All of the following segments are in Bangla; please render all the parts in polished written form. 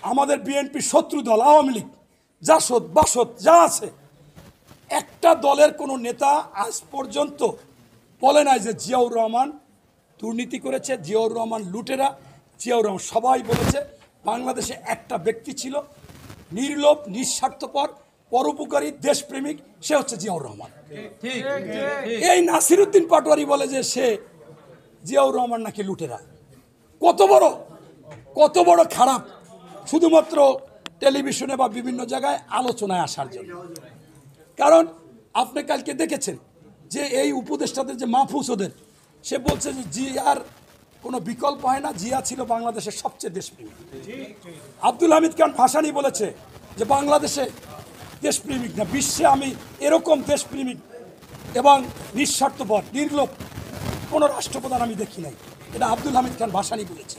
আমাদের বিএনপি শত্রু দল আওয়ামী লীগ জাসদ বাসদ যা আছে, একটা দলের কোনো নেতা আজ পর্যন্ত বলে নাই যে জিয়াউর রহমান দুর্নীতি করেছে, জিয়াউর রহমান লুটেরা, জিয়াউর রহমান। সবাই বলেছে বাংলাদেশে একটা ব্যক্তি ছিল নির্লোভ, নিঃস্বার্থপর, পরোপকারী, দেশপ্রেমিক, সে হচ্ছে জিয়াউর রহমান। এই নাসিরউদ্দিন পাটোয়ারি বলে যে সে জিয়াউর রহমান নাকি লুটেরা। কত বড় খারাপ, শুধুমাত্র টেলিভিশনে বা বিভিন্ন জায়গায় আলোচনায় আসার জন্য। কারণ আপনি কালকে দেখেছেন যে এই উপদেষ্টাদের যে মাহফুজ ওদের, সে বলছে যে জিয়ার কোনো বিকল্প হয় না, জিয়া ছিল বাংলাদেশের সবচেয়ে দেশপ্রেমিক। আব্দুল হামিদ খান ভাসানী বলেছে যে বাংলাদেশে দেশপ্রেমিক না, বিশ্বে আমি এরকম দেশপ্রেমিক এবং নিঃস্বার্থপর নির্লোভ কোনো রাষ্ট্রপ্রধান আমি দেখি নাই। এটা আব্দুল হামিদ খান ভাসানী বলেছে।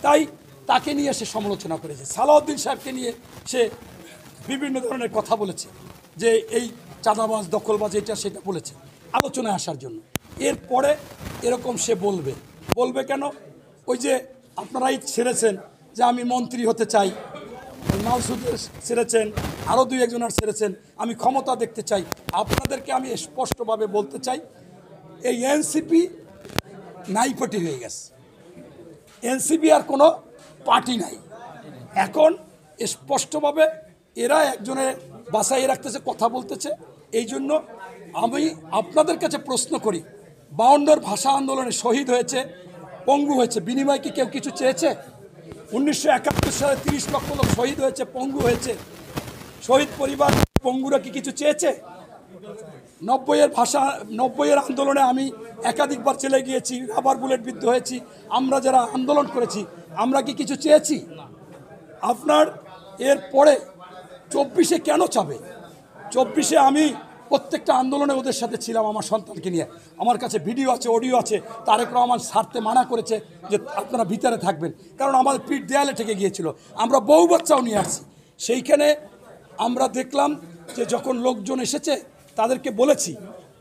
তাই তাকে নিয়ে সে সমালোচনা করেছে। সালাউদ্দিন সাহেবকে নিয়ে সে বিভিন্ন ধরনের কথা বলেছে যে এই চাঁদাবাজ, দখলবাজ, এটা সেটা বলেছে আলোচনায় আসার জন্য। এরপরে এরকম সে বলবে কেন? ওই যে আপনারাই ছেড়েছেন যে আমি মন্ত্রী হতে চাই, মাসুদ ছেড়েছেন, আরও দুই একজনের ছেড়েছেন, আমি ক্ষমতা দেখতে চাই। আপনাদেরকে আমি স্পষ্টভাবে বলতে চাই, এই এনসিপি নাইপাটি হয়ে গেছে। এনসিপি আর কোনো পার্টি নাই। এখন স্পষ্টভাবে এরা একজনের বাসায় রাখতেছে, কথা বলতেছে। এই জন্য আমি আপনাদের কাছে প্রশ্ন করি, 52 ভাষা আন্দোলনে শহীদ হয়েছে, পঙ্গু হয়েছে, বিনিময়ে কি কেউ কিছু চেয়েছে? 1971 সালে 30 লক্ষ লোক শহীদ হয়েছে, পঙ্গু হয়েছে, শহীদ পরিবার পঙ্গুরা কি কিছু চেয়েছে? 90-এর আন্দোলনে আমি একাধিকবার চলে গিয়েছি, রাবার বুলেট বিদ্ধ হয়েছি। আমরা যারা আন্দোলন করেছি, আমরা কি কিছু চেয়েছি? আপনার এরপরে 24-এ কেন চাবে? 24-এ আমি প্রত্যেকটা আন্দোলনে ওদের সাথে ছিলাম, আমার সন্তানকে নিয়ে। আমার কাছে ভিডিও আছে, অডিও আছে। তারেক রহমান ছাড়তে মানা করেছে যে আপনারা ভিতরে থাকবেন, কারণ আমাদের পিঠ দেয়ালে ঠেকে গিয়েছিল। আমরা বউ বাচ্চাও নিয়ে আসছি। সেইখানে আমরা দেখলাম যে যখন লোকজন এসেছে তাদেরকে বলেছি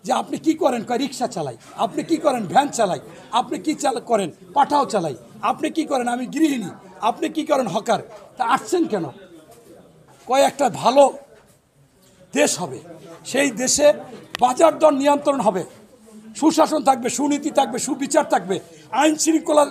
যে আপনি কি করেন? কয় রিক্সা চালাই। আপনি কি করেন? ভ্যান চালাই। আপনি কি করেন? পাঠাও চালাই। আপনি কি করেন? আমি গৃহিণী। আপনি কি করেন? হকার। তা আসছেন কেন? কয় একটা ভালো দেশ হবে, সেই দেশে বাজার দর নিয়ন্ত্রণ হবে, সুশাসন থাকবে, সুনীতি থাকবে, সুবিচার থাকবে, আইন শৃঙ্খলা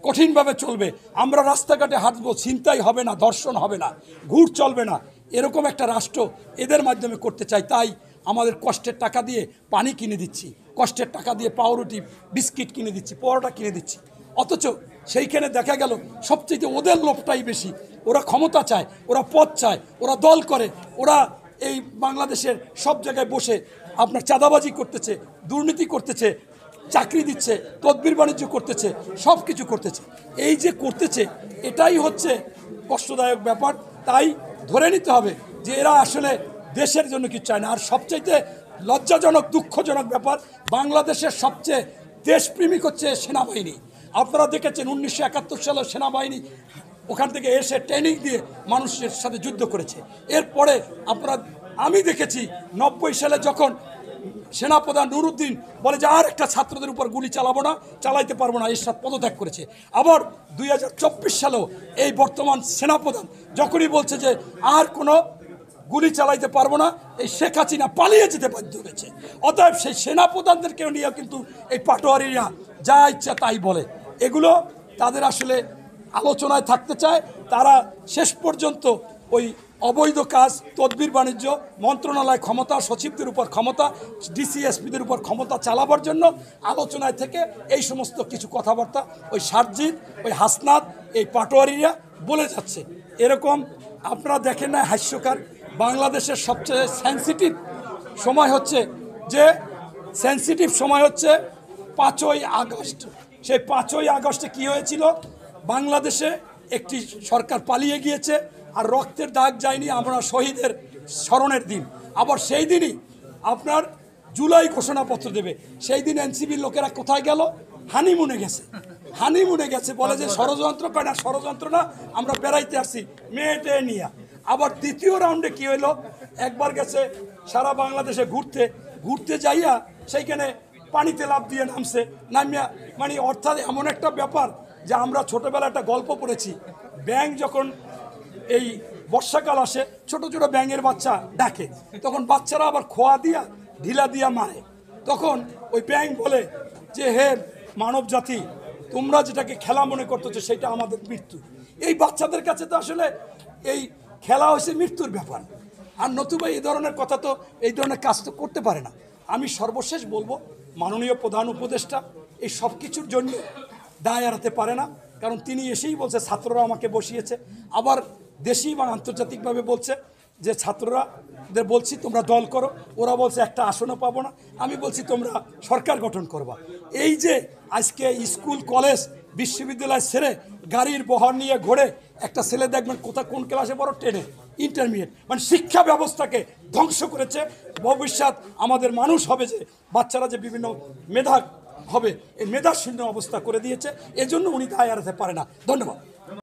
কঠিনভাবে চলবে, আমরা রাস্তাঘাটে হাঁটবো, ছিনতাই হবে না, ধর্ষণ হবে না, ঘুর চলবে না, এরকম একটা রাষ্ট্র এদের মাধ্যমে করতে চাই। তাই আমাদের কষ্টের টাকা দিয়ে পানি কিনে দিচ্ছি, কষ্টের টাকা দিয়ে পাউরুটি বিস্কিট কিনে দিচ্ছি, পরোটা কিনে দিচ্ছি। অথচ সেইখানে দেখা গেল সবচেয়ে ওদের লোভটাই বেশি। ওরা ক্ষমতা চায়, ওরা পদ চায়, ওরা দল করে, ওরা এই বাংলাদেশের সব জায়গায় বসে আপনার চাঁদাবাজি করতেছে, দুর্নীতি করতেছে, চাকরি দিচ্ছে, তদবির বাণিজ্য করতেছে, সব কিছু করতেছে। এই যে করতেছে, এটাই হচ্ছে কষ্টদায়ক ব্যাপার। তাই ধরে নিতে হবে যে এরা আসলে দেশের জন্য কিছু চায় না। আর সবচাইতে লজ্জাজনক, দুঃখজনক ব্যাপার, বাংলাদেশের সবচেয়ে দেশপ্রেমিক হচ্ছে সেনাবাহিনী। আপনারা দেখেছেন 1971 সালে সেনাবাহিনী ওখান থেকে এসে ট্রেনিং দিয়ে মানুষের সাথে যুদ্ধ করেছে। এরপরে আমি দেখেছি 90 সালে যখন সেনাপ্রধান নুরুদ্দিন বলে যে আর একটা ছাত্রদের উপর গুলি চালাবো না, চালাইতে পারবো না, এর সাথে পদত্যাগ করেছে। আবার 2024 সালেও এই বর্তমান সেনাপ্রধান যখনই বলছে যে আর কোনো গুলি চালাইতে পারবো না, এই শেখ হাসিনা পালিয়ে যেতে বাধ্য হয়েছে। অতএব সেই সেনাপ্রধানদেরকেও নিয়ে কিন্তু এই পাটোয়ারিরা যা ইচ্ছা তাই বলে। এগুলো তাদের আসলে আলোচনায় থাকতে চায়। তারা শেষ পর্যন্ত ওই অবৈধ কাজ, তদবির বাণিজ্য, মন্ত্রণালয় ক্ষমতা, সচিবদের উপর ক্ষমতা, ডিসিএসপিদের উপর ক্ষমতা চালাবার জন্য আলোচনায় থেকে এই সমস্ত কিছু কথাবার্তা ওই সারজিৎ, ওই হাসনাত, এই পাটোয়ারিরা বলে যাচ্ছে। এরকম আপনারা দেখেন না, হাস্যকর। বাংলাদেশের সবচেয়ে সেন্সিটিভ সময় হচ্ছে 5ই আগস্ট। সেই 5ই আগস্টে কী হয়েছিল? বাংলাদেশে একটি সরকার পালিয়ে গিয়েছে, আর রক্তের দাগ যায়নি। আমরা শহীদের স্মরণের দিন। আবার সেই দিনই আপনার জুলাই ঘোষণাপত্র দেবে। সেই দিন এনসিবির লোকেরা কোথায় গেল? হানিমুনে গেছে। বলে যে ষড়যন্ত্র। কয় না, ষড়যন্ত্র না, আমরা বেড়াইতে আসছি মেয়েটে নিয়ে। আবার দ্বিতীয় রাউন্ডে কি হইলো? একবার গেছে সারা বাংলাদেশে ঘুরতে যাইয়া সেইখানে পানিতে লাফ দিয়ে নামিয়া, মানে অর্থাৎ এমন একটা ব্যাপার যে আমরা ছোটোবেলা একটা গল্প পড়েছি, ব্যাঙ যখন এই বর্ষাকাল আসে, ছোট ছোট ব্যাঙের বাচ্চা ডাকে, তখন বাচ্চারা আবার খোয়া দিয়া ঢিলা দিয়া মারে। তখন ওই ব্যাঙ বলে যে হে মানব জাতি, তোমরা যেটাকে খেলা মনে করতেছো সেটা আমাদের মৃত্যু। এই বাচ্চাদের কাছে তো আসলে এই খেলা হয়েছে মৃত্যুর ব্যাপার। আর নতুবা এই ধরনের কথা তো, এই ধরনের কাজ তো করতে পারে না। আমি সর্বশেষ বলবো, মাননীয় প্রধান উপদেষ্টা এই সব কিছুর জন্য দায় এড়াতে পারে না, কারণ তিনি এসেই বলছে ছাত্ররা আমাকে বসিয়েছে। আবার দেশি বা আন্তর্জাতিকভাবে বলছে যে ছাত্ররাদের বলছি তোমরা দল করো, ওরা বলছে একটা আসনও পাবো না, আমি বলছি তোমরা সরকার গঠন করবা। এই যে আজকে স্কুল কলেজ বিশ্ববিদ্যালয় ছেড়ে গাড়ির বহর নিয়ে ঘোরে একটা ছেলে, দেখবেন কোন ক্লাসে বড়, 10-এ, ইন্টারমিডিয়েট, মানে শিক্ষা ব্যবস্থাকে ধ্বংস করেছে। ভবিষ্যৎ আমাদের মানুষ হবে যে বাচ্চারা যে বিভিন্ন মেধা হবে, এই মেধাশূন্য অবস্থা করে দিয়েছে, এজন্য উনি দায় এড়াতে পারে না। ধন্যবাদ।